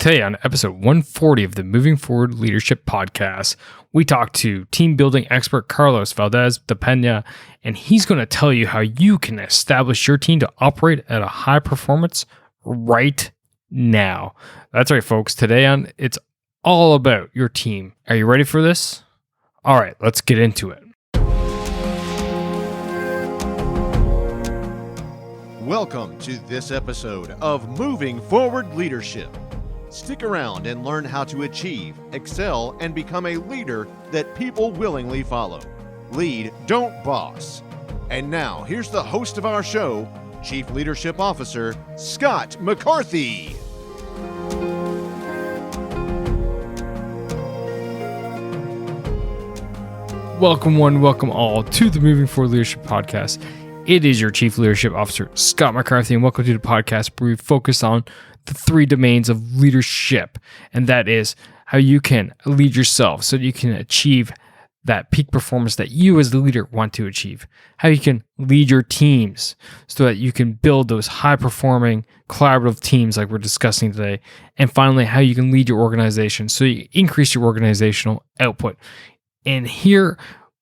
Today on episode 140 of the Moving Forward Leadership Podcast, we talk to team building expert Carlos Valdes-Dapena, and he's going to tell you how you can establish your team to operate at a high performance right now. That's right, folks. Today on it's all about your team. Are you ready for this? All right, let's get into it. Welcome to this episode of Moving Forward Leadership. Stick around and learn how to achieve, excel, and become a leader that people willingly follow. Lead, don't boss. And now, here's the host of our show, Chief Leadership Officer, Scott McCarthy. Welcome one, welcome all to the Moving Forward Leadership Podcast. It is your Chief Leadership Officer, Scott McCarthy, and welcome to the podcast where we focus on the three domains of leadership, and that is how you can lead yourself so that you can achieve that peak performance that you as the leader want to achieve, how you can lead your teams so that you can build those high-performing collaborative teams like we're discussing today, and finally, how you can lead your organization so you increase your organizational output. And here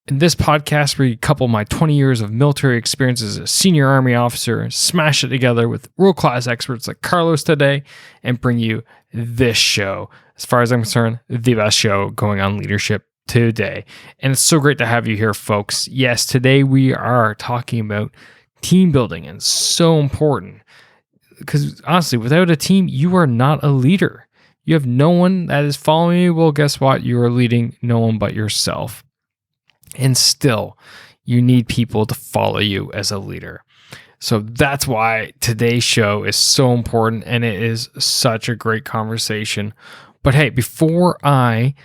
in this podcast, we couple my 20 years of military experience as a senior Army officer, smash it together with world-class experts like Carlos today, and bring you this show. As far as I'm concerned, the best show going on leadership today. And it's so great to have you here, folks. Yes, today we are talking about team building, and so important. Because honestly, without a team, you are not a leader. You have no one that is following you. Well, guess what? You are leading no one but yourself. And still, you need people to follow you as a leader. So that's why today's show is so important, and it is such a great conversation. But hey, before I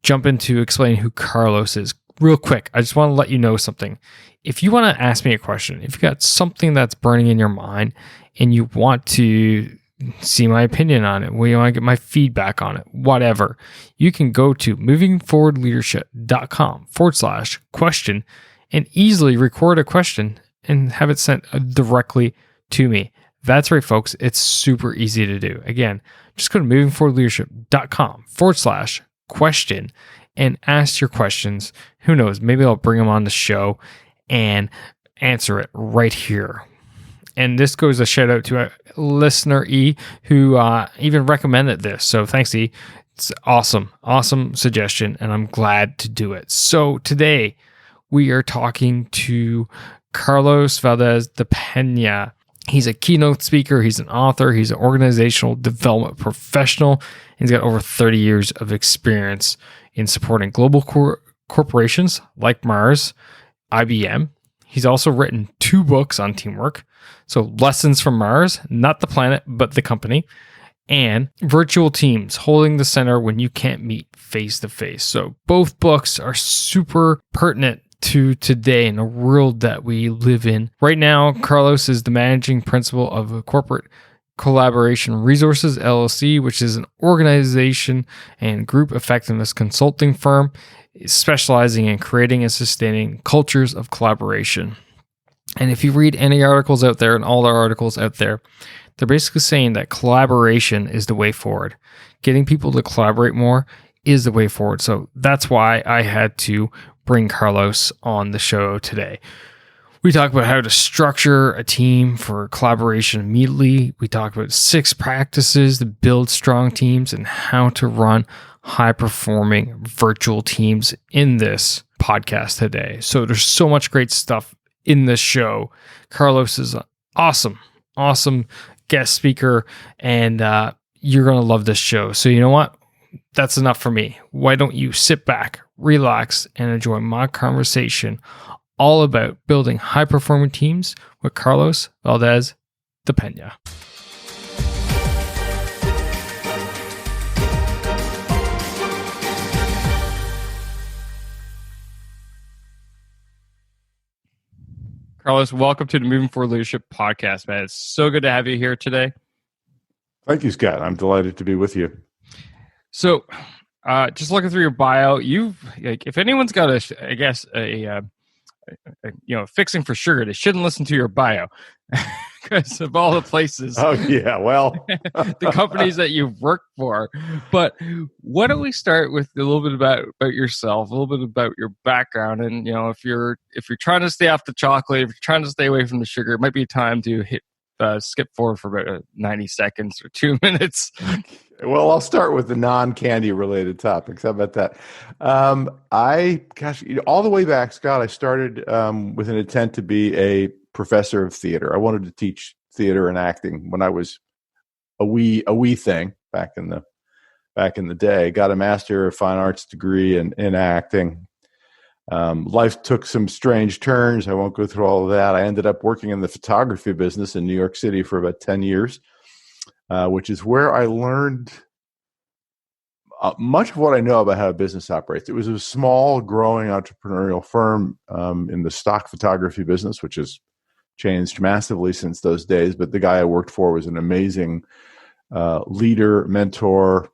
jump into explaining who Carlos is, real quick, I just want to let you know something. If you want to ask me a question, if you got something that's burning in your mind and you want to see my opinion on it, you want to get my feedback on it, whatever, you can go to movingforwardleadership.com/question and easily record a question and have it sent directly to me. That's right, folks. It's super easy to do. Again, just go to movingforwardleadership.com/question and ask your questions. Who knows? Maybe I'll bring them on the show and answer it right here. And this goes a shout out to a listener, E, who even recommended this. So thanks, E. It's awesome suggestion, and I'm glad to do it. So today we are talking to Carlos Valdes-Dapena. He's a keynote speaker. He's an author. He's an organizational development professional. He's got over 30 years of experience in supporting global corporations like Maersk, IBM. He's also written 2 books on teamwork. So Lessons from Mars, not the planet, but the company, and Virtual Teams, Holding the Center When You Can't Meet Face to Face. So both books are super pertinent to today in the world that we live in. Right now, Carlos is the managing principal of Corporate Collaboration Resources, LLC, which is an organization and group effectiveness consulting firm specializing in creating and sustaining cultures of collaboration. And if you read any articles out there, and all the articles out there, they're basically saying that collaboration is the way forward. Getting people to collaborate more is the way forward. So that's why I had to bring Carlos on the show today. We talk about how to structure a team for collaboration immediately. We talk about 6 practices to build strong teams and how to run high-performing virtual teams in this podcast today. So there's so much great stuff in this show. Carlos is an awesome guest speaker, and you're going to love this show. So you know what? That's enough for me. Why don't you sit back, relax, and enjoy my conversation all about building high-performing teams with Carlos Valdes-Dapena. Carlos, welcome to the Moving Forward Leadership Podcast, man. It's so good to have you here today. Thank you, Scott. I'm delighted to be with you. So, just looking through your bio, if anyone's got a fixing for sugar, they shouldn't listen to your bio because of all the places, Oh yeah, well, the companies that you've worked for. But why don't we start with a little bit about yourself, a little bit about your background, and if you're trying to stay off the chocolate, if you're trying to stay away from the sugar, it might be time to skip forward for about 90 seconds or 2 minutes. Well, I'll start with the non-candy related topics. How about that? All the way back, Scott, I started with an intent to be a professor of theater. I wanted to teach theater and acting when I was a wee thing back in the day. Got a Master of Fine Arts degree in acting. Life took some strange turns. I won't go through all of that. I ended up working in the photography business in New York City for about 10 years, which is where I learned much of what I know about how a business operates. It was a small, growing entrepreneurial firm in the stock photography business, which has changed massively since those days. But the guy I worked for was an amazing leader, mentor,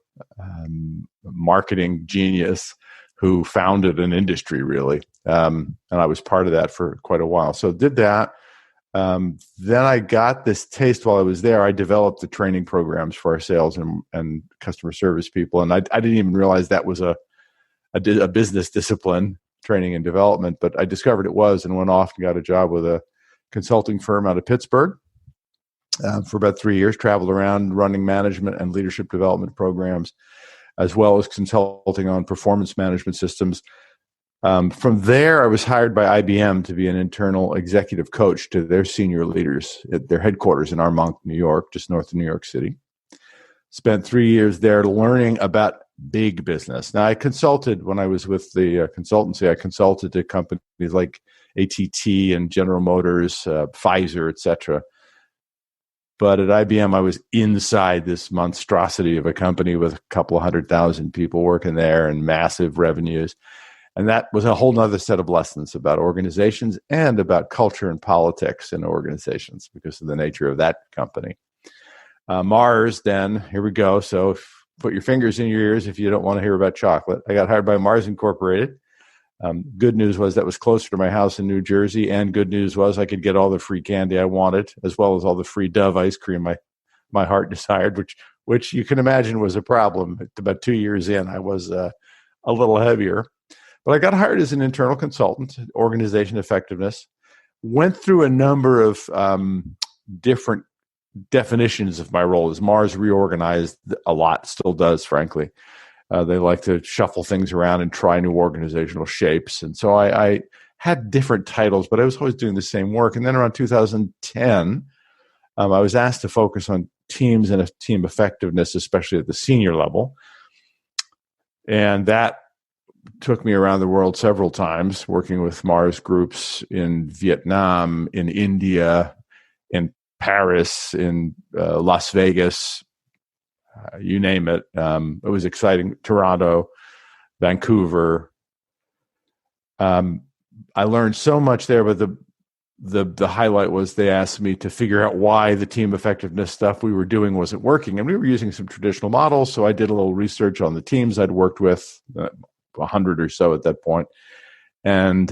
marketing genius who founded an industry, really. And I was part of that for quite a while. So did that. Then I got this taste while I was there. I developed the training programs for our sales and customer service people. And I didn't even realize that was a business discipline, training and development. But I discovered it was, and went off and got a job with a consulting firm out of Pittsburgh for about 3 years, traveled around running management and leadership development programs, as well as consulting on performance management systems. From there, I was hired by IBM to be an internal executive coach to their senior leaders at their headquarters in Armonk, New York, just north of New York City. Spent 3 years there learning about big business. Now, I consulted when I was with the consultancy. I consulted to companies like AT&T and General Motors, Pfizer, etc. But at IBM, I was inside this monstrosity of a company with a couple of 100,000 people working there and massive revenues. And that was a whole nother set of lessons about organizations and about culture and politics in organizations because of the nature of that company. Mars, then, here we go. So put your fingers in your ears if you don't want to hear about chocolate. I got hired by Mars Incorporated. Good news was that was closer to my house in New Jersey, and good news was I could get all the free candy I wanted, as well as all the free Dove ice cream my heart desired, which you can imagine was a problem. About 2 years in, I was a little heavier. But I got hired as an internal consultant, organization effectiveness, went through a number of different definitions of my role as Mars reorganized a lot, still does, frankly. They like to shuffle things around and try new organizational shapes. And so I had different titles, but I was always doing the same work. And then around 2010, I was asked to focus on teams and team effectiveness, especially at the senior level. And that took me around the world several times, working with Mars groups in Vietnam, in India, in Paris, in Las Vegas, you name it. It was exciting. Toronto, Vancouver. I learned so much there, but the highlight was they asked me to figure out why the team effectiveness stuff we were doing wasn't working. And we were using some traditional models, so I did a little research on the teams I'd worked with, 100 or so at that point, and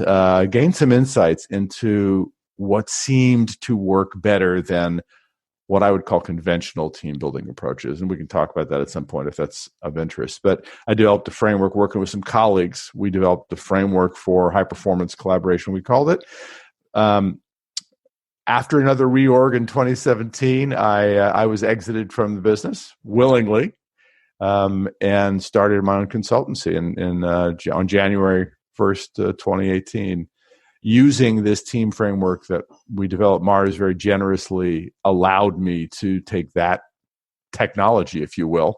gained some insights into what seemed to work better than what I would call conventional team building approaches. And we can talk about that at some point if that's of interest. But I developed a framework working with some colleagues. We developed a framework for high performance collaboration, we called it. After another reorg in 2017, I was exited from the business willingly, and started my own consultancy on January 1st, 2018. Using this team framework that we developed, Mars very generously allowed me to take that technology, if you will,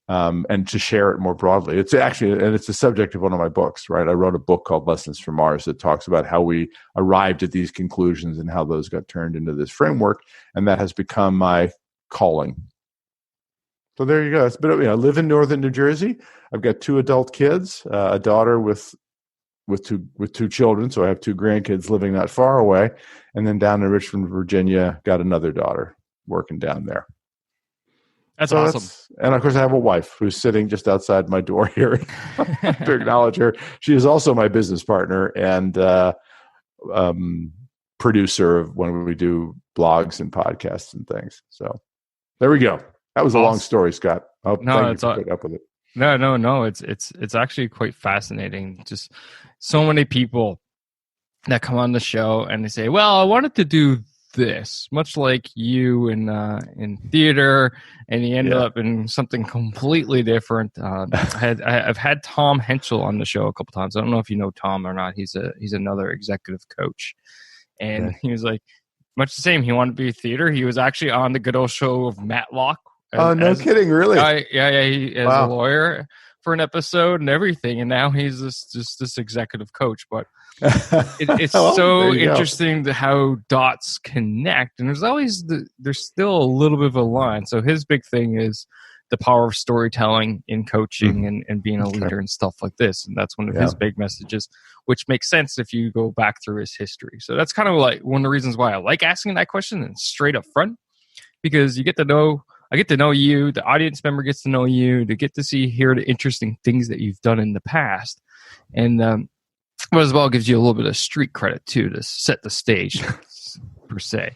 and to share it more broadly. It's the subject of one of my books, right? I wrote a book called Lessons from Mars that talks about how we arrived at these conclusions and how those got turned into this framework, and that has become my calling. So there you go. I live in northern New Jersey. I've got 2 adult kids, a daughter with two children, so I have 2 grandkids living not far away, and then down in Richmond, Virginia, got another daughter working down there. That's awesome. And of course, I have a wife who's sitting just outside my door here. To acknowledge her, she is also my business partner, and producer of when we do blogs and podcasts and things. So there we go. That was a long story, Scott. Oh, No, thank you it's for putting up with it. no. It's actually quite fascinating. Just so many people that come on the show and they say, "Well, I wanted to do this," much like you in theater, and you ended up in something completely different. I've had Tom Henschel on the show a couple times. I don't know if you know Tom or not. He's another executive coach, and he was like much the same. He wanted to be theater. He was actually on the good old show of Matlock. No kidding, really? He as a lawyer for an episode and everything, and now he's just this executive coach. But it's so interesting how dots connect, and there's still a little bit of a line. So his big thing is the power of storytelling in coaching and being a leader and stuff like this, and that's one of his big messages, which makes sense if you go back through his history. So that's kind of like one of the reasons why I like asking that question and straight up front, because I get to know you, the audience member gets to know you, to get to hear the interesting things that you've done in the past, and but as well gives you a little bit of street credit too to set the stage per se.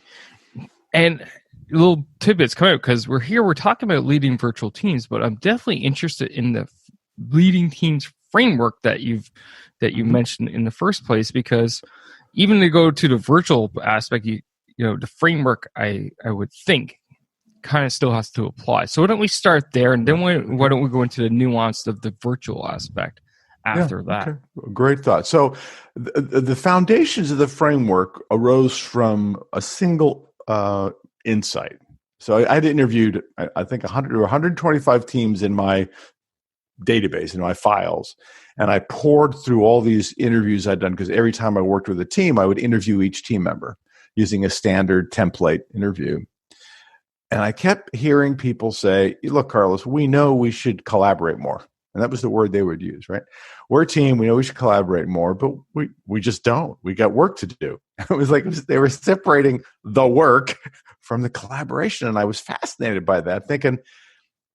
And little tidbits come out because we're talking about leading virtual teams, but I'm definitely interested in the leading teams framework that you mentioned in the first place, because even to go to the virtual aspect, the framework I would think kind of still has to apply. So why don't we start there, and then why don't we go into the nuance of the virtual aspect after that? Okay. Great thought. So the foundations of the framework arose from a single insight. So I'd interviewed, I think, 100 or 125 teams in my database, in my files, and I poured through all these interviews I'd done, because every time I worked with a team, I would interview each team member using a standard template interview. And I kept hearing people say, "Look, Carlos, we know we should collaborate more." And that was the word they would use, right? We're a team. We know we should collaborate more, but we just don't. We got work to do. It was like they were separating the work from the collaboration. And I was fascinated by that, thinking,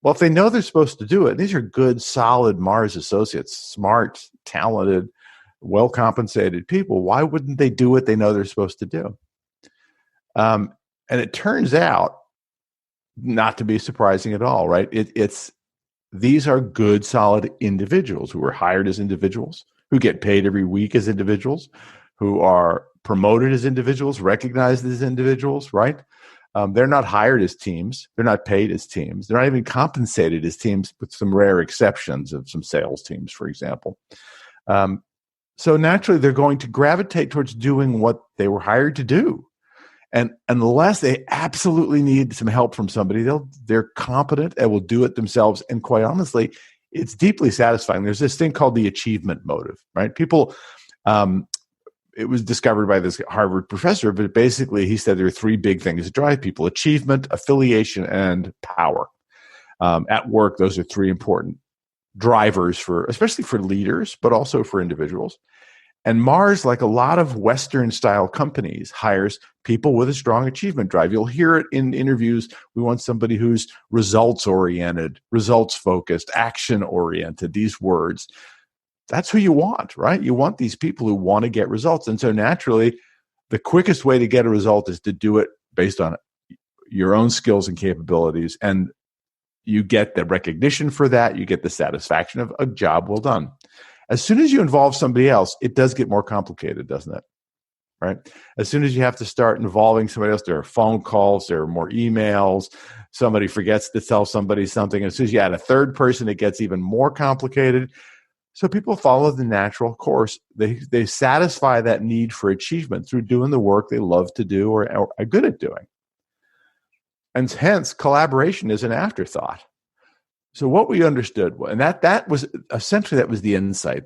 well, if they know they're supposed to do it, these are good, solid Mars associates, smart, talented, well-compensated people. Why wouldn't they do what they know they're supposed to do? And it turns out not to be surprising at all, right? These are good, solid individuals who are hired as individuals, who get paid every week as individuals, who are promoted as individuals, recognized as individuals, right? They're not hired as teams. They're not paid as teams. They're not even compensated as teams, with some rare exceptions of some sales teams, for example. So naturally, they're going to gravitate towards doing what they were hired to do. And unless they absolutely need some help from somebody, they're competent and will do it themselves. And quite honestly, it's deeply satisfying. There's this thing called the achievement motive, right? People, it was discovered by this Harvard professor, but basically he said there are three big things that drive people: achievement, affiliation, and power. At work, those are three important drivers especially for leaders, but also for individuals. And Mars, like a lot of Western-style companies, hires people with a strong achievement drive. You'll hear it in interviews. We want somebody who's results-oriented, results-focused, action-oriented, these words. That's who you want, right? You want these people who want to get results. And so naturally, the quickest way to get a result is to do it based on your own skills and capabilities. And you get the recognition for that. You get the satisfaction of a job well done. As soon as you involve somebody else, it does get more complicated, doesn't it? Right? As soon as you have to start involving somebody else, there are phone calls, there are more emails, somebody forgets to tell somebody something. As soon as you add a third person, it gets even more complicated. So people follow the natural course. They satisfy that need for achievement through doing the work they love to do or are good at doing. And hence, collaboration is an afterthought. So what we understood, and that was essentially the insight,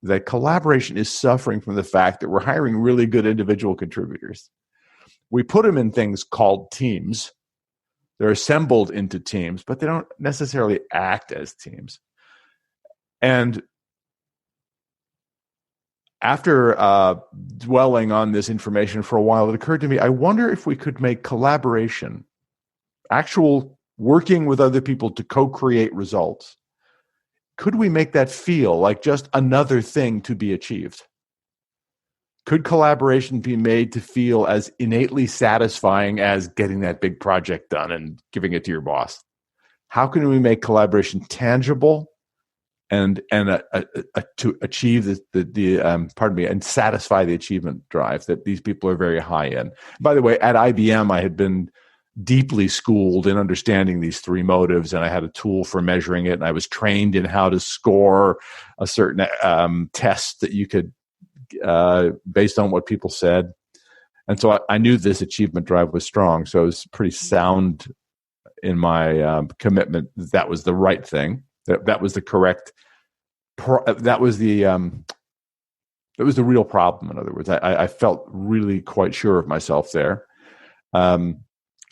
that collaboration is suffering from the fact that we're hiring really good individual contributors. We put them in things called teams. They're assembled into teams, but they don't necessarily act as teams. And after dwelling on this information for a while, it occurred to me, I wonder if we could make collaboration, actual working with other people to co-create results, could we make that feel like just another thing to be achieved? Could collaboration be made to feel as innately satisfying as getting that big project done and giving it to your boss? How can we make collaboration tangible and to achieve and satisfy the achievement drive that these people are very high in? By the way, at IBM, I had been deeply schooled in understanding these three motives, and I had a tool for measuring it, and I was trained in how to score a certain test that you could based on what people said. And so I knew this achievement drive was strong. So I was pretty sound in my commitment that was the right thing. That was the correct. That was the real problem. In other words, I felt really quite sure of myself there.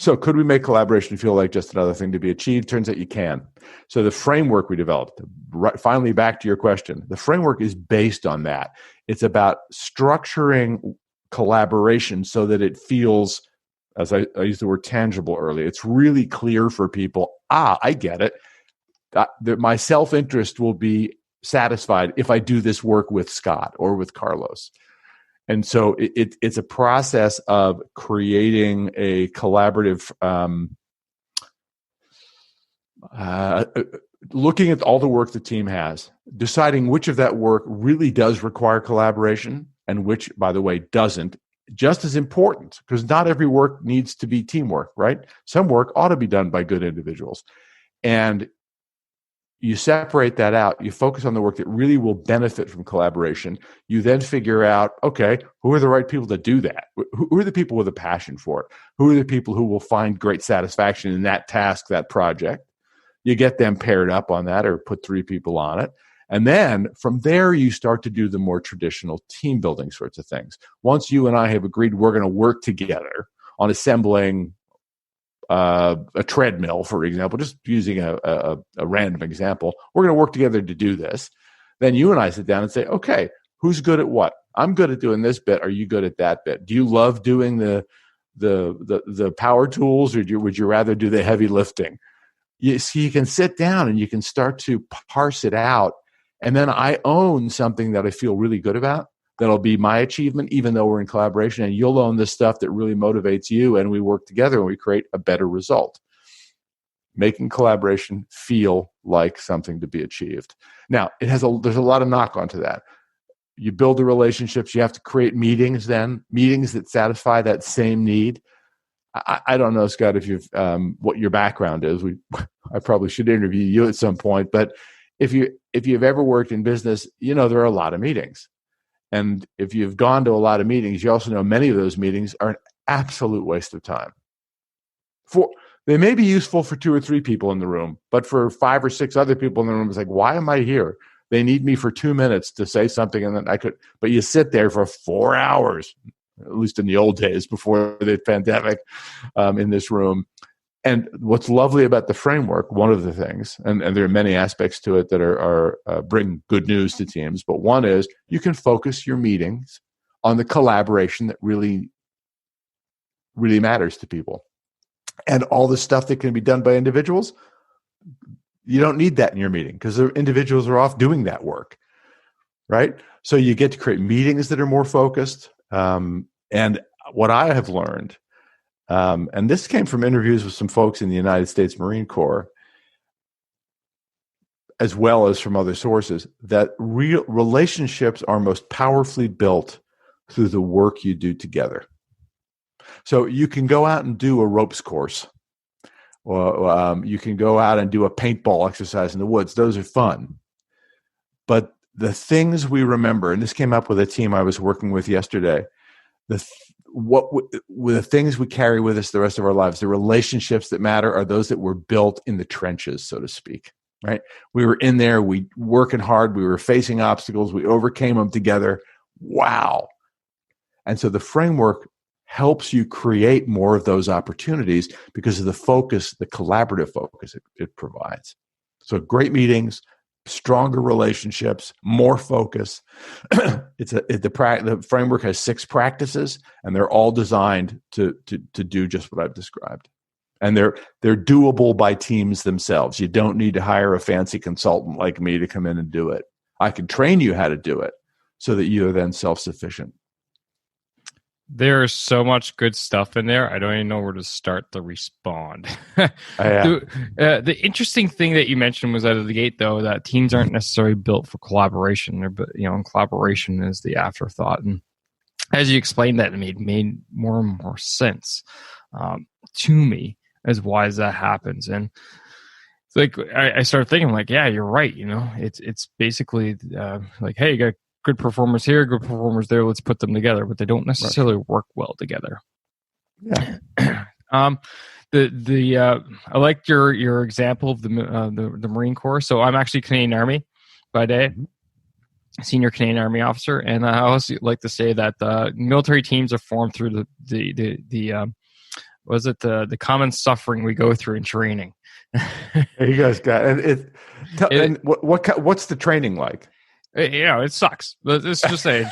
So could we make collaboration feel like just another thing to be achieved? Turns out you can. So the framework we developed, finally back to your question, the framework is based on that. It's about structuring collaboration so that it feels, as I used the word tangible earlier, it's really clear for people, I get it. That my self-interest will be satisfied if I do this work with Scott or with Carlos. And so it's a process of creating a collaborative, looking at all the work the team has, deciding which of that work really does require collaboration and which, by the way, doesn't. Just as important, because not every work needs to be teamwork, right? Some work ought to be done by good individuals. And you separate that out. You focus on the work that really will benefit from collaboration. You then figure out, okay, who are the right people to do that? Who are the people with a passion for it? Who are the people who will find great satisfaction in that task, that project? You get them paired up on that or put 3 people on it. And then from there, you start to do the more traditional team building sorts of things. Once you and I have agreed we're going to work together on assembling a treadmill, for example, just using a random example, we're going to work together to do this. Then you and I sit down and say, okay, who's good at what? I'm good at doing this bit. Are you good at that bit? Do you love doing the power tools, or would you rather do the heavy lifting? You see, you can sit down and you can start to parse it out. And then I own something that I feel really good about. That'll be my achievement, even though we're in collaboration, and you'll own the stuff that really motivates you, and we work together and we create a better result. Making collaboration feel like something to be achieved. Now, there's a lot of knock onto that. You build the relationships, you have to create meetings that satisfy that same need. I don't know, Scott, if you've what your background is. I probably should interview you at some point, but if you've ever worked in business, you know there are a lot of meetings. And if you've gone to a lot of meetings, you also know many of those meetings are an absolute waste of time. They may be useful for 2 or 3 people in the room, but for 5 or 6 other people in the room, it's like, why am I here? They need me for 2 minutes to say something, and then but you sit there for 4 hours, at least in the old days before the pandemic, in this room. And what's lovely about the framework, one of the things, and there are many aspects to it that are bring good news to teams, but one is you can focus your meetings on the collaboration that really, really matters to people. And all the stuff that can be done by individuals, you don't need that in your meeting because the individuals are off doing that work, right? So you get to create meetings that are more focused. And what I have learned, and this came from interviews with some folks in the United States Marine Corps, as well as from other sources, that real relationships are most powerfully built through the work you do together. So you can go out and do a ropes course, or you can go out and do a paintball exercise in the woods. Those are fun. But the things we remember, and this came up with a team I was working with yesterday, the things we carry with us the rest of our lives, the relationships that matter are those that were built in the trenches, so to speak, right? We were in there, we working hard, we were facing obstacles, we overcame them together. Wow. And so the framework helps you create more of those opportunities because of the focus, the collaborative focus it provides. So great meetings, stronger relationships, more focus. The framework has 6 practices, and they're all designed to do just what I've described. And they're doable by teams themselves. You don't need to hire a fancy consultant like me to come in and do it. I can train you how to do it so that you are then self-sufficient. There's so much good stuff in there. I don't even know where to start to respond. Yeah. The interesting thing that you mentioned was out of the gate, though, that teams aren't necessarily built for collaboration. And collaboration is the afterthought. And as you explained that, it made more and more sense to me as why that happens. And it's like I started thinking, like, yeah, you're right. It's basically like, hey, you got good performers here, good performers there. Let's put them together, but they don't necessarily work well together. Yeah. I liked your example of the Marine Corps. So I'm actually Canadian Army by day, senior Canadian Army officer, and I also like to say that military teams are formed through the common suffering we go through in training. You guys got and what's the training like? It sucks. Let's just say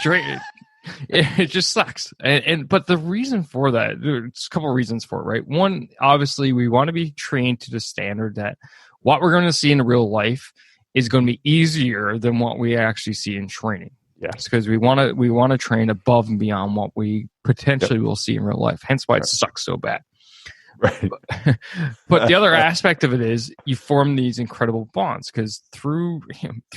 it just sucks. But the reason for that, there's a couple of reasons for it, right? One, obviously, we want to be trained to the standard that what we're going to see in real life is going to be easier than what we actually see in training. Yes, because we want to train above and beyond what we potentially will see in real life. Hence why it sucks so bad. Right. But the other aspect of it is you form these incredible bonds because through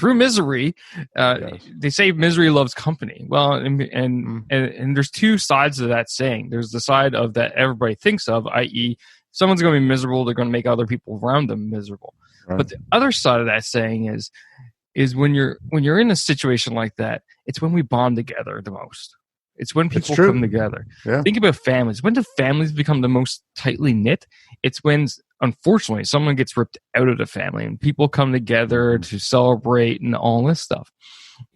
misery, they say misery loves company. Well, and there's two sides of that saying. There's the side of that everybody thinks of, i.e., if someone's going to be miserable, they're going to make other people around them miserable. Right. But the other side of that saying is when you're in a situation like that, it's when we bond together the most. It's when people come together. Yeah. Think about families. When do families become the most tightly knit? It's when, unfortunately, someone gets ripped out of the family and people come together to celebrate and all this stuff.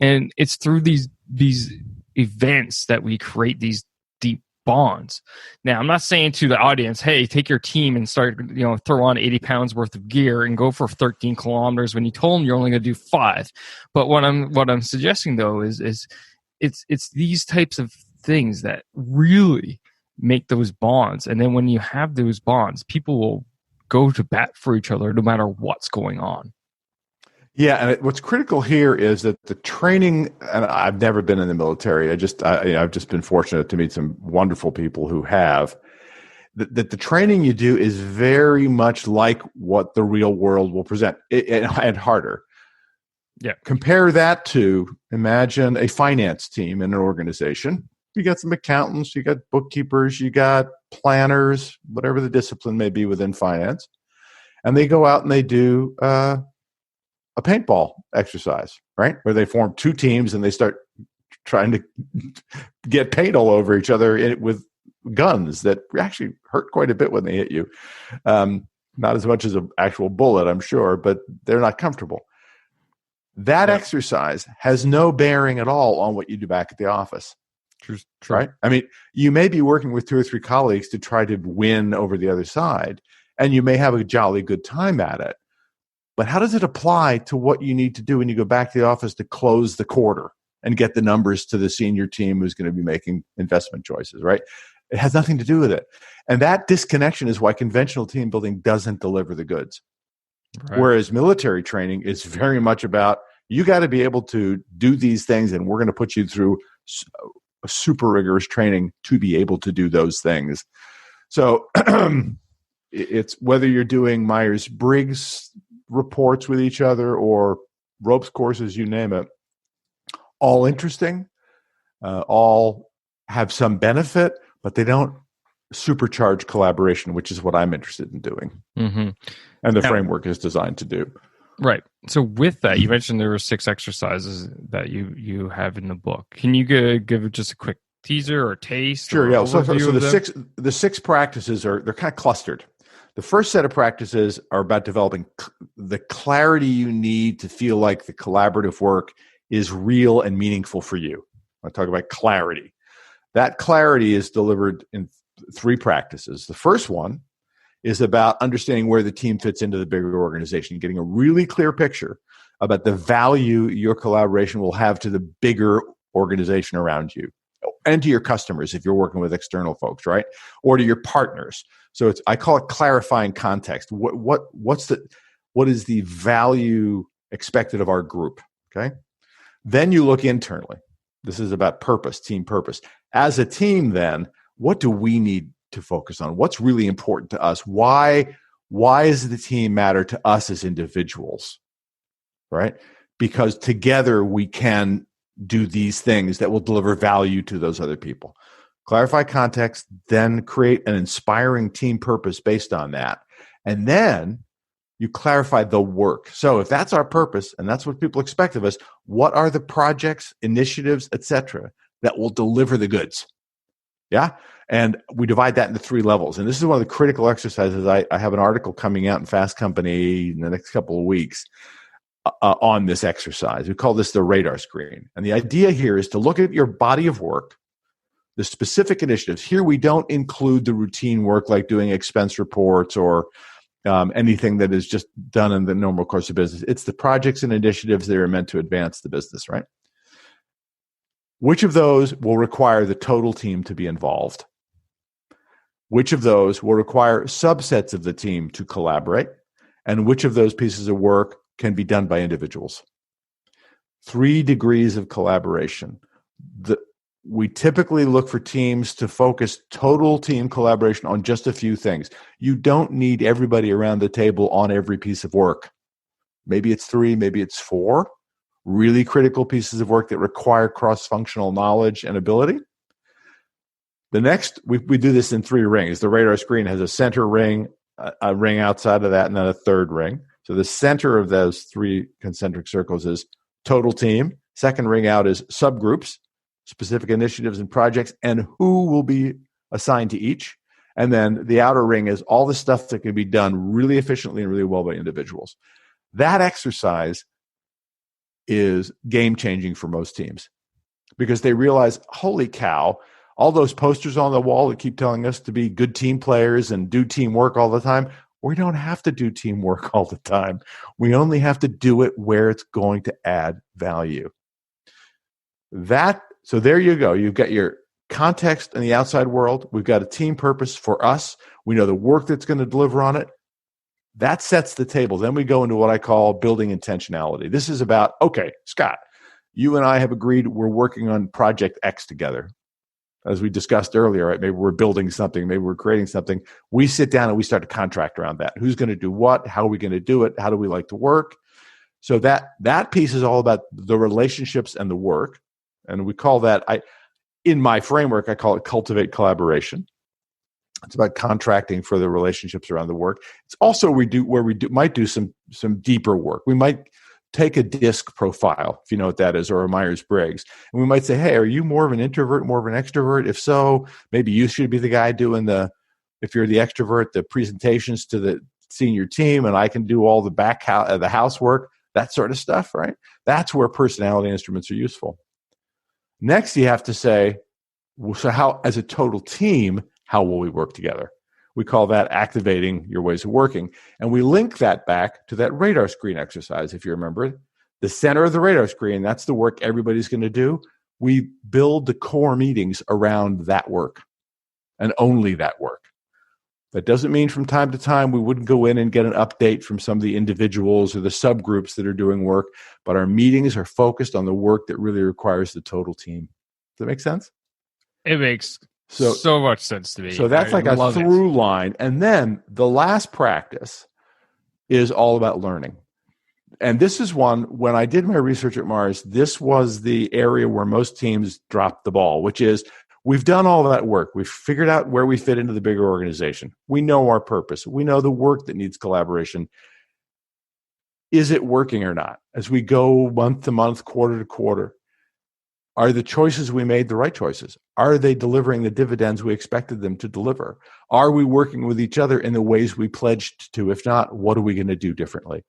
And it's through these events that we create these deep bonds. Now, I'm not saying to the audience, hey, take your team and start, throw on 80 pounds worth of gear and go for 13 kilometers when you told them you're only going to do 5. But what I'm suggesting, though, is it's these types of things that really make those bonds. And then when you have those bonds, people will go to bat for each other no matter what's going on. Yeah, and what's critical here is that the training, and I've never been in the military. I've just been fortunate to meet some wonderful people who have, that the training you do is very much like what the real world will present, and harder. Yeah. Compare that to, imagine a finance team in an organization. You got some accountants, you got bookkeepers, you got planners, whatever the discipline may be within finance. And they go out and they do a paintball exercise, right? Where they form 2 teams and they start trying to get paint all over each other with guns that actually hurt quite a bit when they hit you. Not as much as an actual bullet, I'm sure, but they're not comfortable. That exercise has no bearing at all on what you do back at the office. True. Right? I mean, you may be working with 2 or 3 colleagues to try to win over the other side, and you may have a jolly good time at it. But how does it apply to what you need to do when you go back to the office to close the quarter and get the numbers to the senior team who's going to be making investment choices, right? It has nothing to do with it. And that disconnection is why conventional team building doesn't deliver the goods. Right. Whereas military training is very much about, you got to be able to do these things, and we're going to put you through a super rigorous training to be able to do those things. So it's whether you're doing Myers-Briggs reports with each other or ropes courses, you name it, all interesting, all have some benefit, but they don't supercharge collaboration, which is what I'm interested in doing. Mm-hmm. And the framework is designed to do. Right. So with that, you mentioned there were 6 exercises that you have in the book. Can you give just a quick teaser or taste? Sure. Yeah. So the 6 practices they're kind of clustered. The first set of practices are about developing the clarity you need to feel like the collaborative work is real and meaningful for you. I talk about clarity. That clarity is delivered in 3 practices. The first one is about understanding where the team fits into the bigger organization, getting a really clear picture about the value your collaboration will have to the bigger organization around you and to your customers if you're working with external folks, right? Or to your partners. So I call it clarifying context. What is the value expected of our group, okay? Then you look internally. This is about purpose, team purpose. As a team, then, what do we need to focus on? What's really important to us? Why does the team matter to us as individuals? Right? Because together we can do these things that will deliver value to those other people. Clarify context, then create an inspiring team purpose based on that. And then you clarify the work. So if that's our purpose and that's what people expect of us, what are the projects, initiatives, etc., that will deliver the goods? Yeah. And we divide that into 3 levels. And this is one of the critical exercises. I have an article coming out in Fast Company in the next couple of weeks on this exercise. We call this the radar screen. And the idea here is to look at your body of work, the specific initiatives. Here we don't include the routine work like doing expense reports or anything that is just done in the normal course of business. It's the projects and initiatives that are meant to advance the business, right? Which of those will require the total team to be involved? Which of those will require subsets of the team to collaborate? And which of those pieces of work can be done by individuals? 3 degrees of collaboration. We typically look for teams to focus total team collaboration on just a few things. You don't need everybody around the table on every piece of work. Maybe it's 3, maybe it's 4 really critical pieces of work that require cross-functional knowledge and ability. The next, we do this in 3 rings. The radar screen has a center ring, a ring outside of that, and then a third ring. So the center of those 3 concentric circles is total team. Second ring out is subgroups, specific initiatives and projects, and who will be assigned to each. And then the outer ring is all the stuff that can be done really efficiently and really well by individuals. That exercise is game-changing for most teams because they realize, holy cow, all those posters on the wall that keep telling us to be good team players and do teamwork all the time, we don't have to do teamwork all the time. We only have to do it where it's going to add value. So there you go. You've got your context in the outside world. We've got a team purpose for us. We know the work that's going to deliver on it. That sets the table. Then we go into what I call building intentionality. This is about, okay, Scott, you and I have agreed we're working on project X together. As we discussed earlier, right? Maybe we're building something, maybe we're creating something. We sit down and we start to contract around that. Who's going to do what? How are we going to do it? How do we like to work? So that piece is all about the relationships and the work. And we call that, in my framework, I call it cultivate collaboration. It's about contracting for the relationships around the work. It's also where we might do some deeper work. We might take a DISC profile, if you know what that is, or a Myers-Briggs. And we might say, hey, are you more of an introvert, more of an extrovert? If so, maybe you should be the guy doing if you're the extrovert, the presentations to the senior team, and I can do all the housework, that sort of stuff, right? That's where personality instruments are useful. Next, you have to say, so how, as a total team, how will we work together? We call that activating your ways of working. And we link that back to that radar screen exercise, if you remember. The center of the radar screen, that's the work everybody's going to do. We build the core meetings around that work and only that work. That doesn't mean from time to time we wouldn't go in and get an update from some of the individuals or the subgroups that are doing work, but our meetings are focused on the work that really requires the total team. Does that make sense? It makes so much sense to me. So that's like a through line. And then the last practice is all about learning. And this is one, when I did my research at Mars, this was the area where most teams dropped the ball, which is we've done all of that work. We've figured out where we fit into the bigger organization. We know our purpose. We know the work that needs collaboration. Is it working or not? As we go month to month, quarter to quarter, are the choices we made the right choices? Are they delivering the dividends we expected them to deliver? Are we working with each other in the ways we pledged to? If not, what are we going to do differently?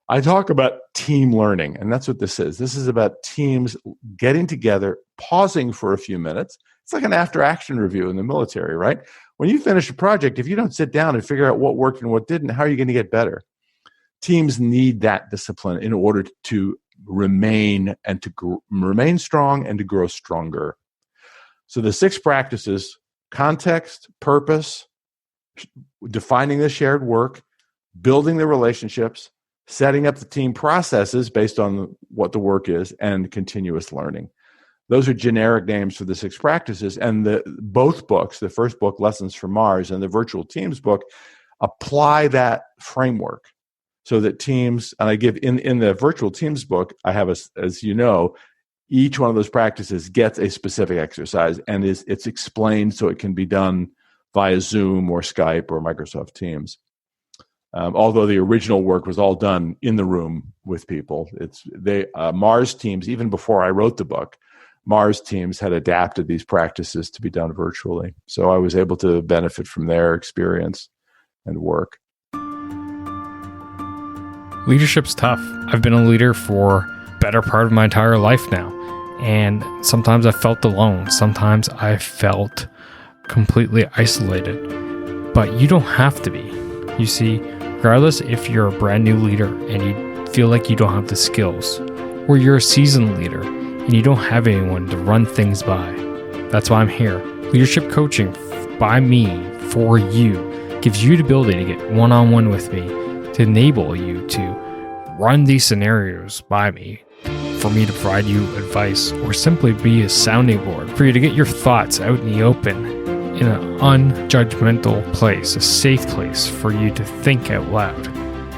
I talk about team learning, and that's what this is. This is about teams getting together, pausing for a few minutes. It's like an after-action review in the military, right? When you finish a project, if you don't sit down and figure out what worked and what didn't, how are you going to get better? Teams need that discipline in order to remain and to remain strong and to grow stronger. So the 6 practices: context, purpose, defining the shared work, building the relationships, setting up the team processes based on what the work is, and continuous learning. Those are generic names for the 6 practices. And both books, the first book, Lessons from Mars, and the Virtual Teams book, apply that framework so that teams, and I give in the Virtual Teams book, I have, as you know, each one of those practices gets a specific exercise, and it's explained so it can be done via Zoom or Skype or Microsoft Teams. Although the original work was all done in the room with people, Mars teams, even before I wrote the book, Mars teams had adapted these practices to be done virtually. So I was able to benefit from their experience and work. Leadership's tough. I've been a leader for better part of my entire life now. And sometimes I felt alone. Sometimes I felt completely isolated. But you don't have to be. You see, regardless if you're a brand new leader and you feel like you don't have the skills, or you're a seasoned leader and you don't have anyone to run things by, that's why I'm here. Leadership coaching by me for you gives you the ability to get one-on-one with me to enable you to run these scenarios by me, for me to provide you advice, or simply be a sounding board for you to get your thoughts out in the open in an unjudgmental place, a safe place for you to think out loud.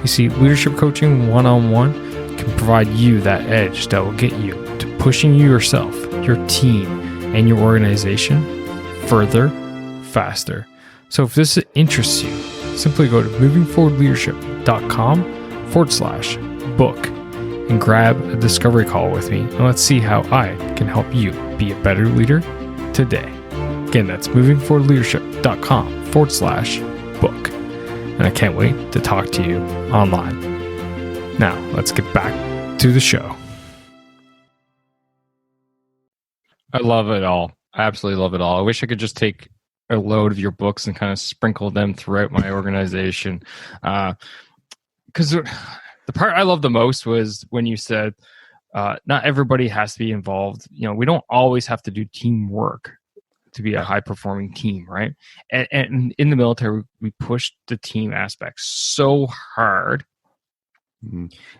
You see, leadership coaching one-on-one can provide you that edge that will get you to pushing you yourself, your team, and your organization further, faster. So if this interests you, simply go to movingforwardleadership.com/book and grab a discovery call with me, and let's see how I can help you be a better leader today. Again, that's movingforwardleadership.com/book. And I can't wait to talk to you online. Now, let's get back to the show. I love it all. I absolutely love it all. I wish I could just take a load of your books and kind of sprinkle them throughout my organization. Because the part I loved the most was when you said, not everybody has to be involved. We don't always have to do teamwork to be a high-performing team, right? And in the military, we push the team aspect so hard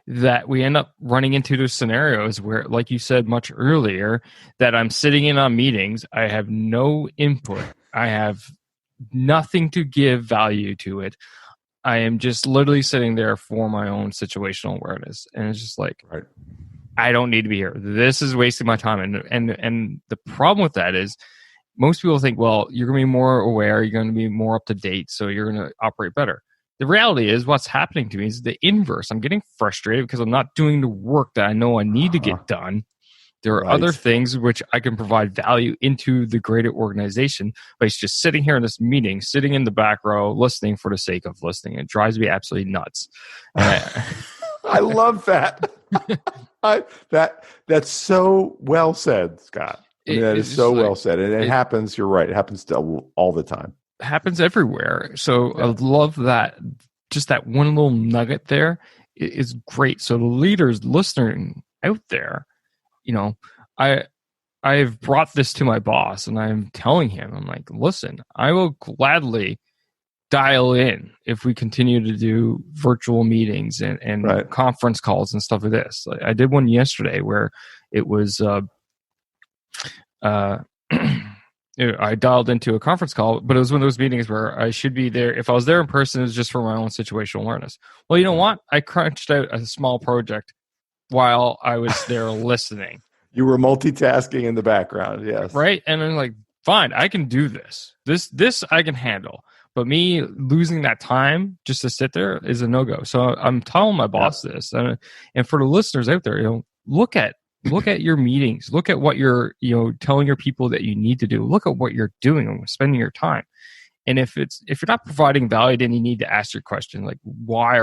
that we end up running into those scenarios where, like you said much earlier, that I'm sitting in on meetings, I have no input, I have nothing to give value to it. I am just literally sitting there for my own situational awareness. And it's just like, right. I don't need to be here. This is wasting my time. And the problem with that is most people think, well, you're going to be more aware, you're going to be more up to date, so you're going to operate better. The reality is what's happening to me is the inverse. I'm getting frustrated because I'm not doing the work that I know I need to get done. There are other things which I can provide value into the greater organization, but it's just sitting here in this meeting, sitting in the back row, listening for the sake of listening. It drives me absolutely nuts. I love that. That's so well said, Scott. I mean, that is so well said. And it happens, you're right, it happens all the time. It happens everywhere. So I love that. Just that one little nugget there is great. So the leaders listening out there, I've brought this to my boss and I'm telling him, I'm like, listen, I will gladly dial in if we continue to do virtual meetings and conference calls and stuff like this. I did one yesterday where it was I dialed into a conference call, but it was one of those meetings where I should be there. If I was there in person, it was just for my own situational awareness. Well, you know what? I crunched out a small project while I was there listening. You were multitasking in the background, yes. Right? And I'm like, fine, I can do this. This I can handle. But me losing that time just to sit there is a no-go. So I'm telling my boss this. And for the listeners out there, look at your meetings. Look at what you're, telling your people that you need to do. Look at what you're doing and spending your time. And if you're not providing value, then you need to ask your question, like, why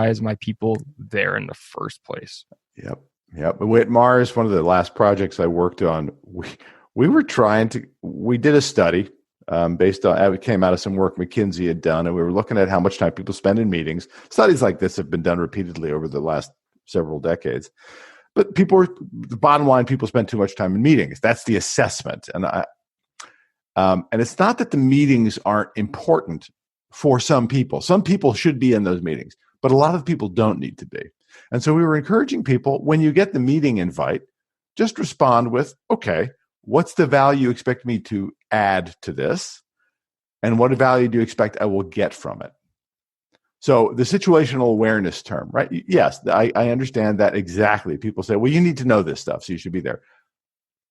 is my people there in the first place? Yep. At Mars, one of the last projects I worked on, we did a study based on, it came out of some work McKinsey had done, and we were looking at how much time people spend in meetings. Studies like this have been done repeatedly over the last several decades. But the bottom line, people spend too much time in meetings. That's the assessment. And it's not that the meetings aren't important for some people. Some people should be in those meetings, but a lot of people don't need to be. And so we were encouraging people, when you get the meeting invite, just respond with, okay, what's the value you expect me to add to this? And what value do you expect I will get from it? So the situational awareness term, right? Yes, I understand that exactly. People say, well, you need to know this stuff, so you should be there.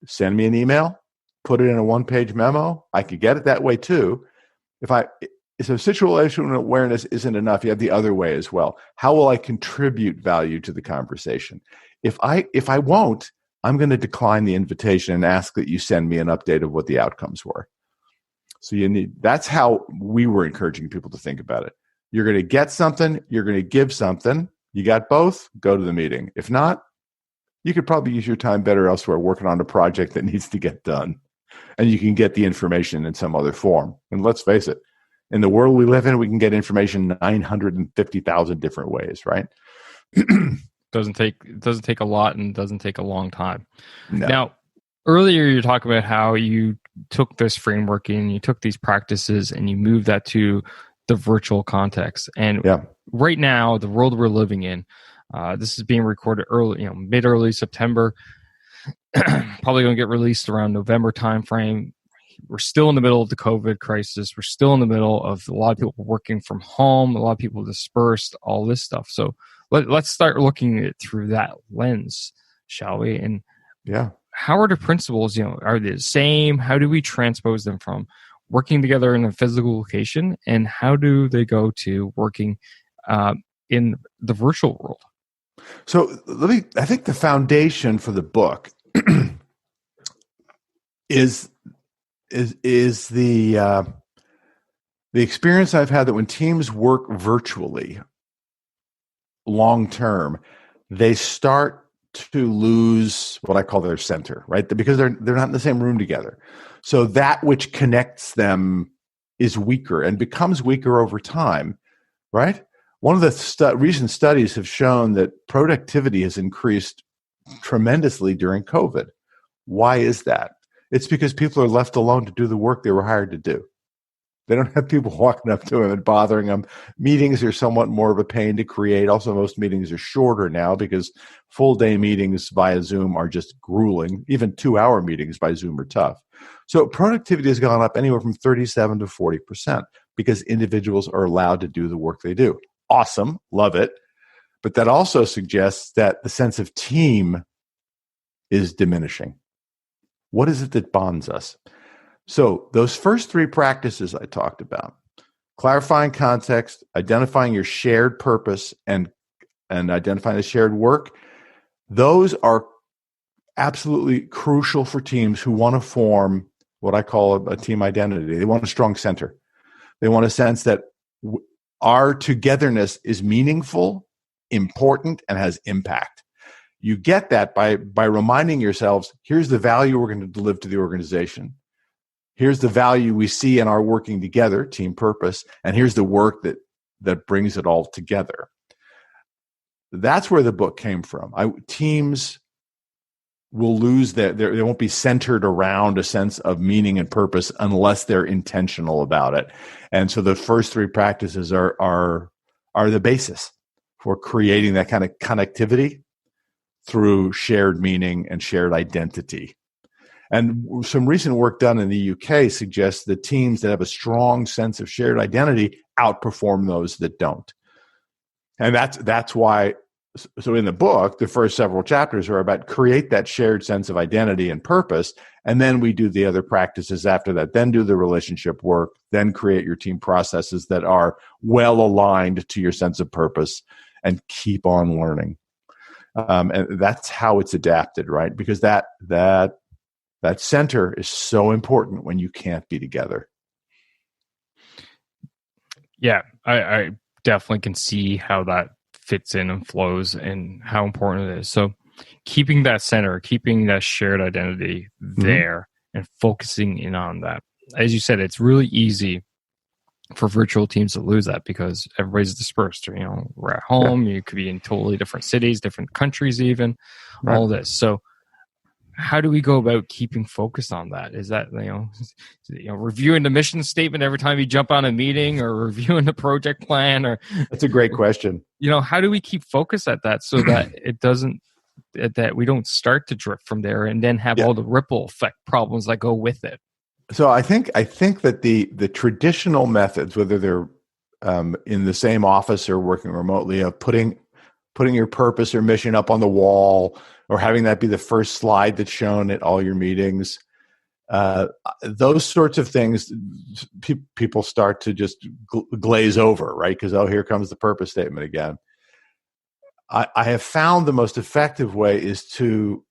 Send me an email, put it in a one-page memo. I could get it that way too. So situational awareness isn't enough. You have the other way as well. How will I contribute value to the conversation? If I won't, I'm going to decline the invitation and ask that you send me an update of what the outcomes were. So that's how we were encouraging people to think about it. You're going to get something, you're going to give something. You got both, go to the meeting. If not, you could probably use your time better elsewhere working on a project that needs to get done. And you can get the information in some other form. And let's face it, in the world we live in, we can get information 950,000 different ways, right? Doesn't take a lot and doesn't take a long time. No. Now, earlier you talked about how you took this framework and you took these practices and you moved that to the virtual context. And right now, the world we're living in, this is being recorded mid-early September, probably going to get released around November timeframe. We're still in the middle of the COVID crisis. We're still in the middle of a lot of people working from home, a lot of people dispersed, all this stuff. So let's start looking at it through that lens, shall we? And how are the principles, are they the same? How do we transpose them from working together in a physical location, and how do they go to working in the virtual world? So I think the foundation for the book is the experience I've had that when teams work virtually long term, they start to lose what I call their center, right? Because they're not in the same room together. So that which connects them is weaker and becomes weaker over time, right? One of the recent studies have shown that productivity has increased tremendously during COVID. Why is that? It's because people are left alone to do the work they were hired to do. They don't have people walking up to them and bothering them. Meetings are somewhat more of a pain to create. Also, most meetings are shorter now because full-day meetings via Zoom are just grueling. Even 2-hour meetings by Zoom are tough. So productivity has gone up anywhere from 37 to 40% because individuals are allowed to do the work they do. Awesome. Love it. But that also suggests that the sense of team is diminishing. What is it that bonds us? So those first 3 practices I talked about, clarifying context, identifying your shared purpose, and identifying the shared work, those are absolutely crucial for teams who want to form what I call a team identity. They want a strong center. They want a sense that our togetherness is meaningful, important, and has impact. You get that by reminding yourselves, here's the value we're going to deliver to the organization. Here's the value we see in our working together, team purpose, and here's the work that brings it all together. That's where the book came from. Teams will lose they won't be centered around a sense of meaning and purpose unless they're intentional about it. And so the first 3 practices are the basis for creating that kind of connectivity through shared meaning and shared identity. And some recent work done in the UK suggests that teams that have a strong sense of shared identity outperform those that don't. And that's why, so in the book, the first several chapters are about create that shared sense of identity and purpose, and then we do the other practices after that. Then do the relationship work, then create your team processes that are well aligned to your sense of purpose, and keep on learning. And that's how it's adapted, right? Because that center is so important when you can't be together. Yeah, I definitely can see how that fits in and flows and how important it is. So keeping that center, keeping that shared identity there and focusing in on that. As you said, it's really easy for virtual teams to lose that because everybody's dispersed. We're at home, you could be in totally different cities, different countries even, all this. So how do we go about keeping focus on that? Is that, reviewing the mission statement every time you jump on a meeting or reviewing the project plan? Or that's a great question. How do we keep focus at that so that it doesn't that we don't start to drift from there and then have Yeah. all the ripple effect problems that go with it. So I think that the traditional methods, whether they're in the same office or working remotely, of putting your purpose or mission up on the wall, or having that be the first slide that's shown at all your meetings, those sorts of things, people start to just glaze over, right? Because, oh, here comes the purpose statement again. I have found the most effective way is you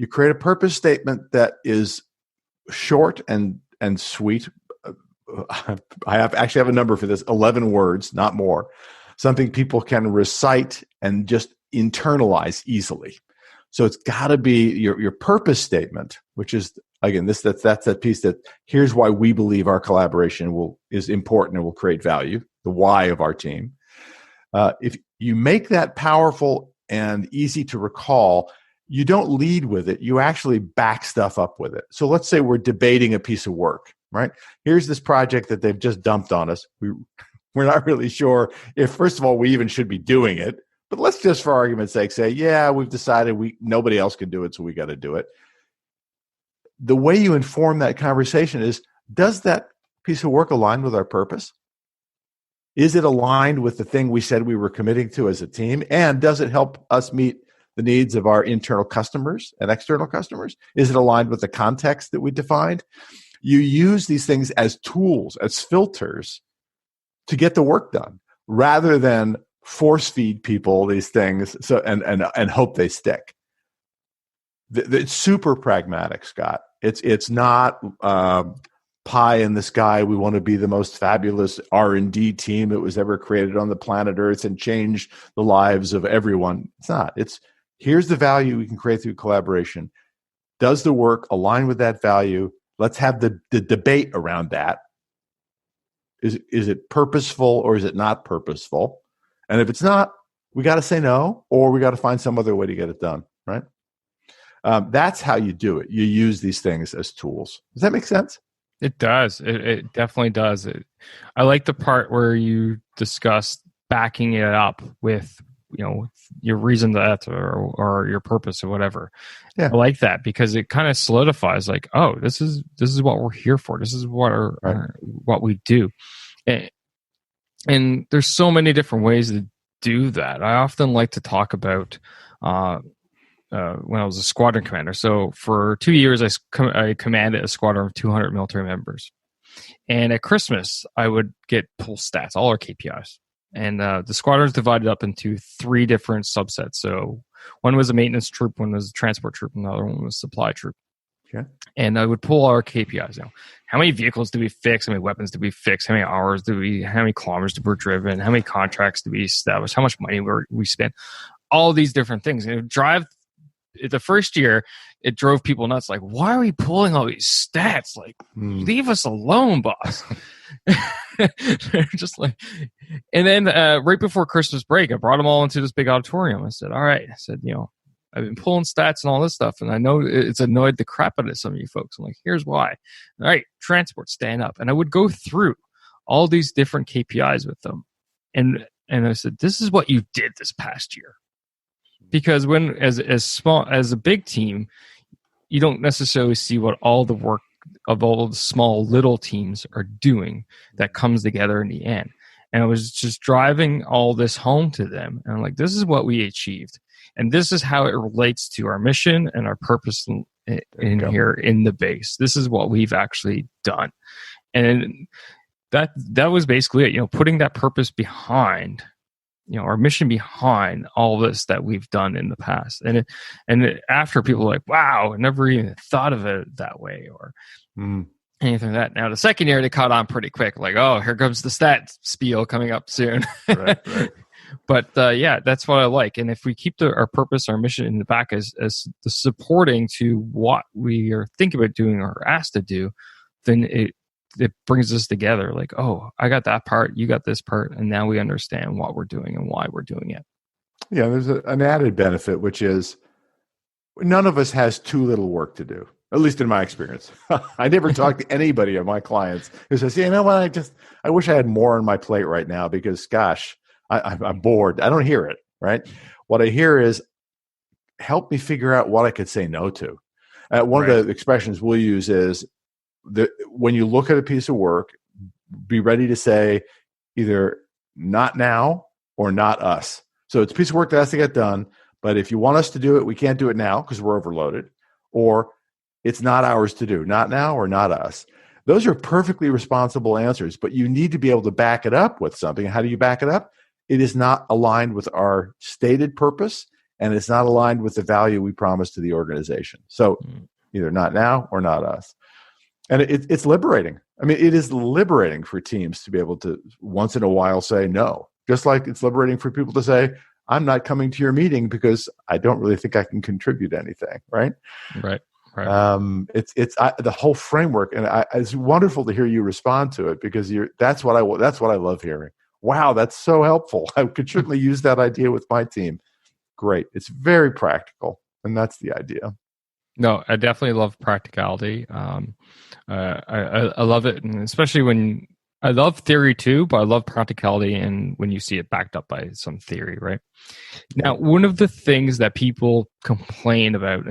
create a purpose statement that is short and sweet. I actually have a number for this: 11 words, not more. Something people can recite and just internalize easily. So it's got to be your purpose statement, which is, again, that's that piece that here's why we believe our collaboration is important and will create value. The why of our team. If you make that powerful and easy to recall, you don't lead with it. You actually back stuff up with it. So let's say we're debating a piece of work, right? Here's this project that they've just dumped on us. We're not really sure if, first of all, we even should be doing it. But let's just, for argument's sake, say, yeah, we've decided nobody else can do it, so we got to do it. The way you inform that conversation is, does that piece of work align with our purpose? Is it aligned with the thing we said we were committing to as a team? And does it help us meet the needs of our internal customers and external customers? Is it aligned with the context that we defined? You use these things as tools, as filters to get the work done, rather than force feed people these things and hope they stick. It's super pragmatic, Scott. It's not pie in the sky. We want to be the most fabulous R&D team that was ever created on the planet Earth and change the lives of everyone. It's not. It's, here's the value we can create through collaboration. Does the work align with that value? Let's have the debate around that. Is it purposeful or is it not purposeful? And if it's not, we got to say no, or we got to find some other way to get it done, right? That's how you do it. You use these things as tools. Does that make sense? It does. It definitely does. I like the part where you discuss backing it up with, your reason that or your purpose or whatever. Yeah. I like that because it kind of solidifies, like, oh, this is what we're here for. This is what what we do. And there's so many different ways to do that. I often like to talk about when I was a squadron commander. So for 2 years, I commanded a squadron of 200 military members. And at Christmas, I would get pull stats, all our KPIs. And the squadron is divided up into 3 different subsets. So one was a maintenance troop, one was a transport troop, and the other one was a supply troop. Okay. And I would pull our KPIs. How many vehicles do we fix? How many weapons do we fix? How many hours how many kilometers we driven? How many contracts do we establish? How much money we spend? All these different things. And it would drive. The first year, it drove people nuts. Like, why are we pulling all these stats? Like, leave us alone, boss. Just like, and then right before Christmas break, I brought them all into this big auditorium. I said, all right. I said, I've been pulling stats and all this stuff, and I know it's annoyed the crap out of some of you folks. I'm like, here's why. All right, transport, stand up. And I would go through all these different KPIs with them. And I said, this is what you did this past year. Because when as a big team, you don't necessarily see what all the work of all the small little teams are doing that comes together in the end. And I was just driving all this home to them. And I'm like, this is what we achieved. And this is how it relates to our mission and our purpose in here in the base. This is what we've actually done. And that was basically it, putting that purpose behind, our mission behind all this that we've done in the past. And after people are like, wow, I never even thought of it that way or anything like that. Now, the second year, they caught on pretty quick. Like, oh, here comes the stat spiel coming up soon. Right. But yeah, that's what I like. And if we keep our purpose, our mission in the back as the supporting to what we are thinking about doing or asked to do, then it brings us together. Like, oh, I got that part, you got this part, and now we understand what we're doing and why we're doing it. Yeah, there's an added benefit, which is none of us has too little work to do, at least in my experience. I never talk to anybody of my clients who says, you know what, I wish I had more on my plate right now because, gosh, I'm bored. I don't hear it, right? What I hear is, help me figure out what I could say no to. One Right. of the expressions we'll use is that when you look at a piece of work, be ready to say either not now or not us. So it's a piece of work that has to get done, but if you want us to do it, we can't do it now because we're overloaded, or it's not ours to do, not now or not us. Those are perfectly responsible answers, but you need to be able to back it up with something. How do you back it up? It is not aligned with our stated purpose, and it's not aligned with the value we promise to the organization. So either not now or not us. And it's liberating. I mean, it is liberating for teams to be able to once in a while say no, just like it's liberating for people to say, I'm not coming to your meeting because I don't really think I can contribute anything, right? Right. It's the whole framework, and it's wonderful to hear you respond to it because that's what I love hearing. Wow, that's so helpful. I could certainly use that idea with my team. Great, it's very practical, and that's the idea. No, I definitely love practicality. I love it, and especially when I love theory too, but I love practicality, and when you see it backed up by some theory, right? Now, one of the things that people complain about,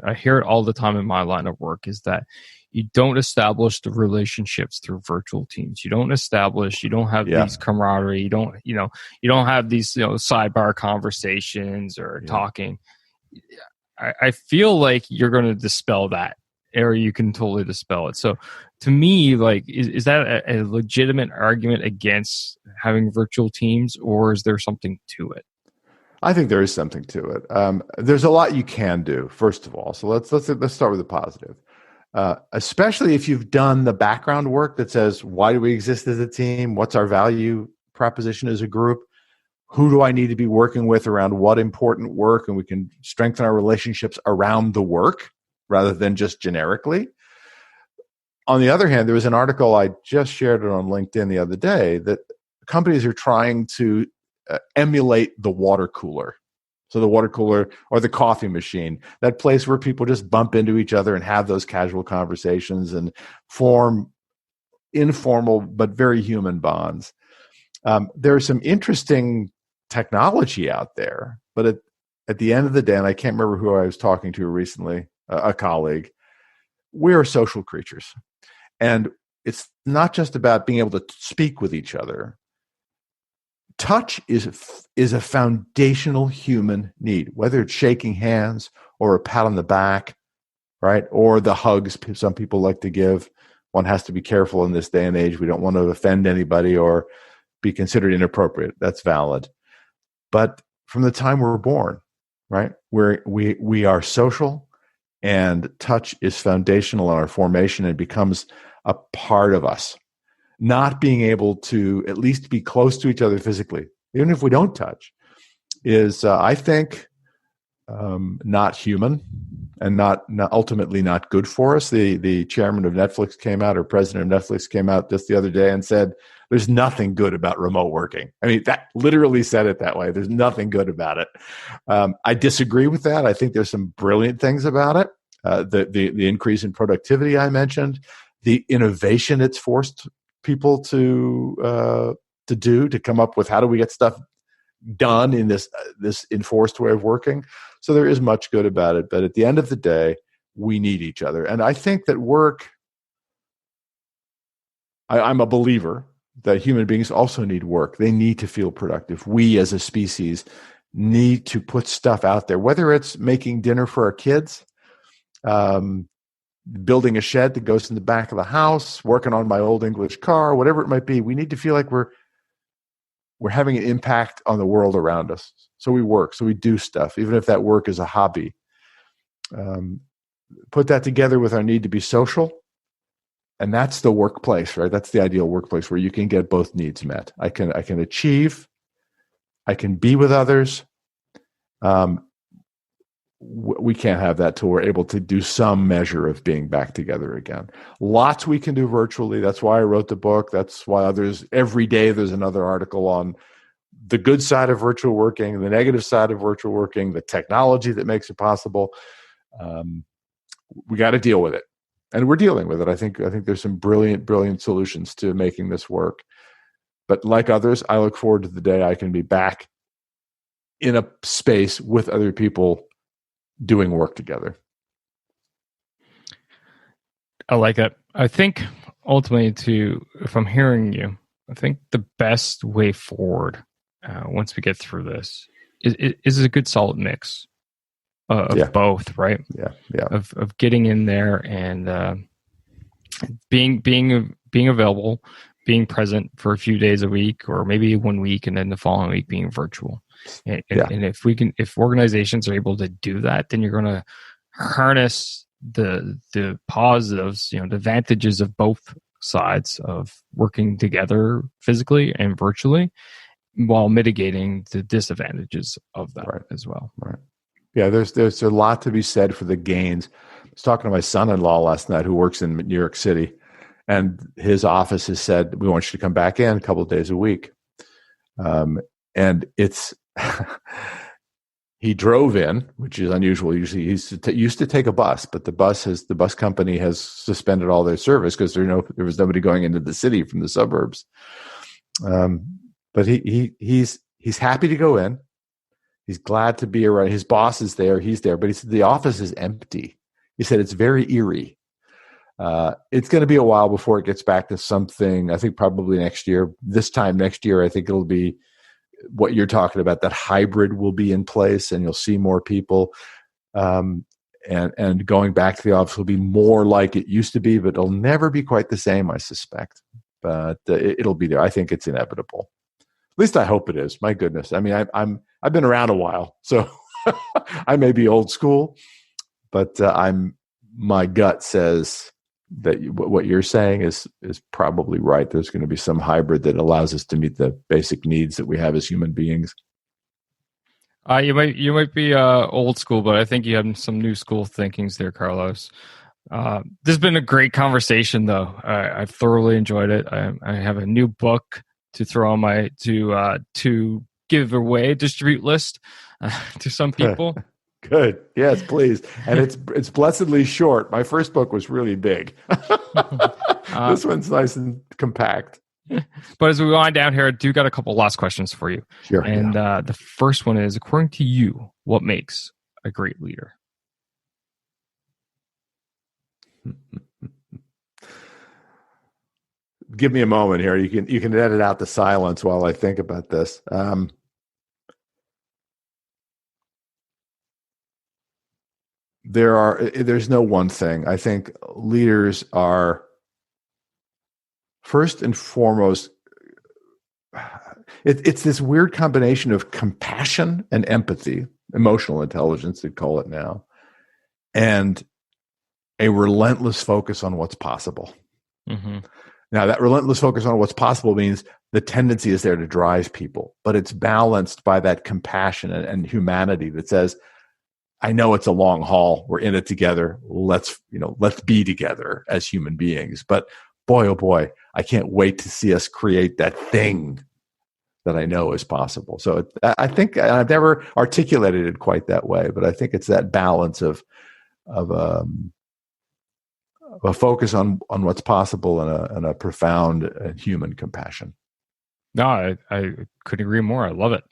I hear it all the time in my line of work, is that you don't establish the relationships through virtual teams. You don't have these camaraderie. You don't have these sidebar conversations or talking. I feel like you're going to dispel that, or you can totally dispel it. So to me, like, is that a legitimate argument against having virtual teams, or is there something to it? I think there is something to it. There's a lot you can do, first of all. So let's start with the positive. Especially if you've done the background work that says, why do we exist as a team? What's our value proposition as a group? Who do I need to be working with around what important work? And we can strengthen our relationships around the work rather than just generically. On the other hand, there was an article, I just shared it on LinkedIn the other day, that companies are trying to emulate the water cooler. So the water cooler or the coffee machine, that place where people just bump into each other and have those casual conversations and form informal but very human bonds. There's some interesting technology out there, but at the end of the day, and I can't remember who I was talking to recently, a colleague, we're social creatures. And it's not just about being able to speak with each other. Touch is a foundational human need, whether it's shaking hands or a pat on the back, right? Or the hugs some people like to give. One has to be careful in this day and age. We don't want to offend anybody or be considered inappropriate. That's valid. But from the time we're born, right, we are social, and touch is foundational in our formation and becomes a part of us. Not being able to at least be close to each other physically, even if we don't touch, is, I think, not human and not ultimately not good for us. The chairman of Netflix came out, or president of Netflix came out just the other day and said, there's nothing good about remote working. I mean, that literally said it that way. There's nothing good about it. I disagree with that. I think there's some brilliant things about it. The increase in productivity I mentioned, the innovation it's forced people to come up with, how do we get stuff done in this enforced way of working. So there is much good about it, but at the end of the day, we need each other. And I think that work, I'm a believer that human beings also need work. They need to feel productive. We as a species need to put stuff out there, whether it's making dinner for our kids, building a shed that goes in the back of the house, working on my old English car, whatever it might be. We need to feel like we're having an impact on the world around us. So we work, so we do stuff, even if that work is a hobby. Put that together with our need to be social, and that's the workplace, right? That's the ideal workplace where you can get both needs met. I can achieve, I can be with others. We can't have that till we're able to do some measure of being back together again. Lots we can do virtually. That's why I wrote the book. That's why every day there's another article on the good side of virtual working, the negative side of virtual working, the technology that makes it possible. We got to deal with it, and we're dealing with it. I think there's some brilliant solutions to making this work. But like others, I look forward to the day I can be back in a space with other people doing work together. I like that. I think ultimately, if I'm hearing you, I think the best way forward, once we get through this, is a good solid mix of both, right? Yeah. Of getting in there and being available, being present for a few days a week, or maybe 1 week, and then the following week being virtual. And if organizations are able to do that, then you're going to harness the positives, the advantages of both sides of working together physically and virtually, while mitigating the disadvantages of that as well. Right. Yeah, there's a lot to be said for the gains. I was talking to my son-in-law last night, who works in New York City, and his office has said, we want you to come back in a couple of days a week. And it's he drove in, which is unusual. Usually he used to take a bus, but the bus company has suspended all their service because there was nobody going into the city from the suburbs. But he's happy to go in. He's glad to be around. His boss is there. He's there. But he said the office is empty. He said it's very eerie. It's going to be a while before it gets back to something, I think probably next year. This time next year, I think it'll be what you're talking about, that hybrid will be in place and you'll see more people. And going back to the office will be more like it used to be, but it'll never be quite the same, I suspect. But it'll be there. I think it's inevitable. At least I hope it is. My goodness. I mean, I've been around a while, so I may be old school, but my gut says that what you're saying is probably right. There's going to be some hybrid that allows us to meet the basic needs that we have as human beings. You might be old school, but I think you have some new school thinkings there, Carlos. This has been a great conversation, though. I've thoroughly enjoyed it. I have a new book to throw on my to give away, distribute list to some people. Good. Yes, please. And it's blessedly short. My first book was really big. This one's nice and compact. But as we wind down here, I do got a couple last questions for you. Sure. And the first one is, according to you, what makes a great leader? Give me a moment here. You can edit out the silence while I think about this. There's no one thing. I think leaders are first and foremost, it's this weird combination of compassion and empathy, emotional intelligence, they call it now, and a relentless focus on what's possible. Mm-hmm. Now, that relentless focus on what's possible means the tendency is there to drive people, but it's balanced by that compassion and humanity that says, I know it's a long haul. We're in it together. Let's be together as human beings. But boy, oh boy, I can't wait to see us create that thing that I know is possible. So I think I've never articulated it quite that way, but I think it's that balance of a focus on what's possible and a profound human compassion. No, I couldn't agree more. I love it.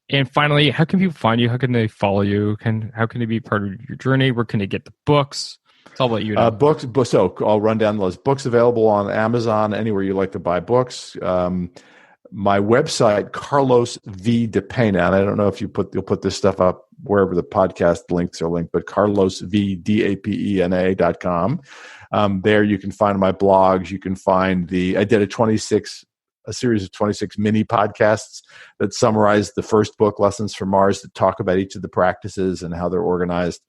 And finally, how can people find you? How can they follow you? How can they be part of your journey? Where can they get the books? It's all about you now. Books. So I'll run down those books available on Amazon, anywhere you like to buy books. My website, Carlos V. Dapena, and I don't know if you'll put this stuff up wherever the podcast links are linked, but carlosvdapena.com. There you can find my blogs. You can find I did a series of 26 mini podcasts that summarize the first book, Lessons from Mars, that talk about each of the practices and how they're organized.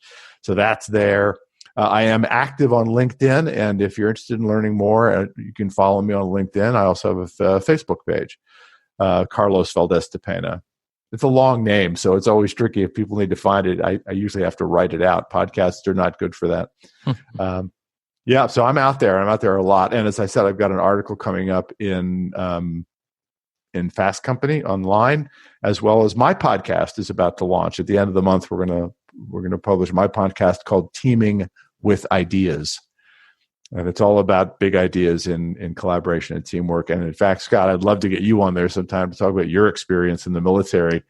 So that's there. I am active on LinkedIn, and if you're interested in learning more, you can follow me on LinkedIn. I also have a Facebook page, Carlos Valdes-Dapena. It's a long name, so it's always tricky if people need to find it. I usually have to write it out. Podcasts are not good for that. Yeah, so I'm out there. I'm out there a lot. And as I said, I've got an article coming up in Fast Company online, as well as my podcast is about to launch. At the end of the month, we're going to publish my podcast called Teaming with Ideas. And it's all about big ideas in collaboration and teamwork. And in fact, Scott, I'd love to get you on there sometime to talk about your experience in the military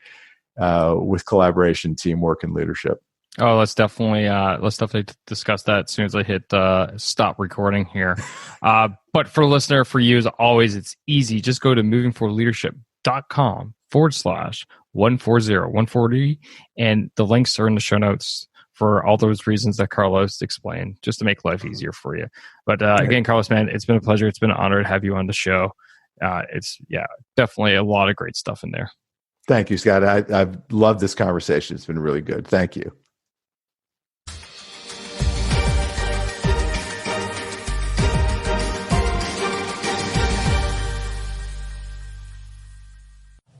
with collaboration, teamwork, and leadership. Oh, let's definitely discuss that as soon as I hit stop recording here. But for the listener, for you as always, it's easy. Just go to movingforwardleadership.com/140, and the links are in the show notes for all those reasons that Carlos explained, just to make life easier for you. But again, Carlos, man, it's been a pleasure. It's been an honor to have you on the show. It's definitely a lot of great stuff in there. Thank you, Scott. I've loved this conversation. It's been really good. Thank you.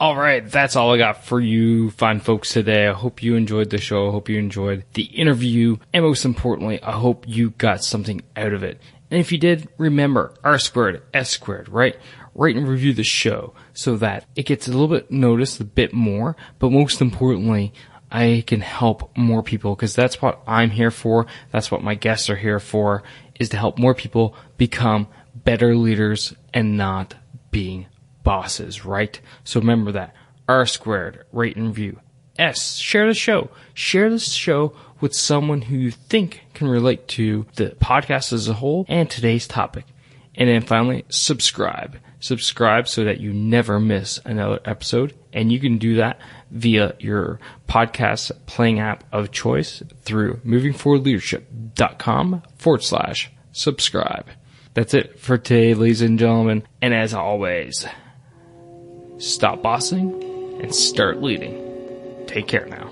All right, that's all I got for you fine folks today. I hope you enjoyed the show. I hope you enjoyed the interview. And most importantly, I hope you got something out of it. And if you did, remember R squared, S squared, right? Rate and review the show so that it gets a little bit noticed, a bit more. But most importantly, I can help more people, because that's what I'm here for. That's what my guests are here for, is to help more people become better leaders and not being bosses, right? So remember that. R squared, rate and review. S, share the show. Share this show with someone who you think can relate to the podcast as a whole and today's topic. And then finally, subscribe. Subscribe so that you never miss another episode. And you can do that via your podcast playing app of choice through movingforwardleadership.com/subscribe. That's it for today, ladies and gentlemen. And as always, stop bossing and start leading. Take care now.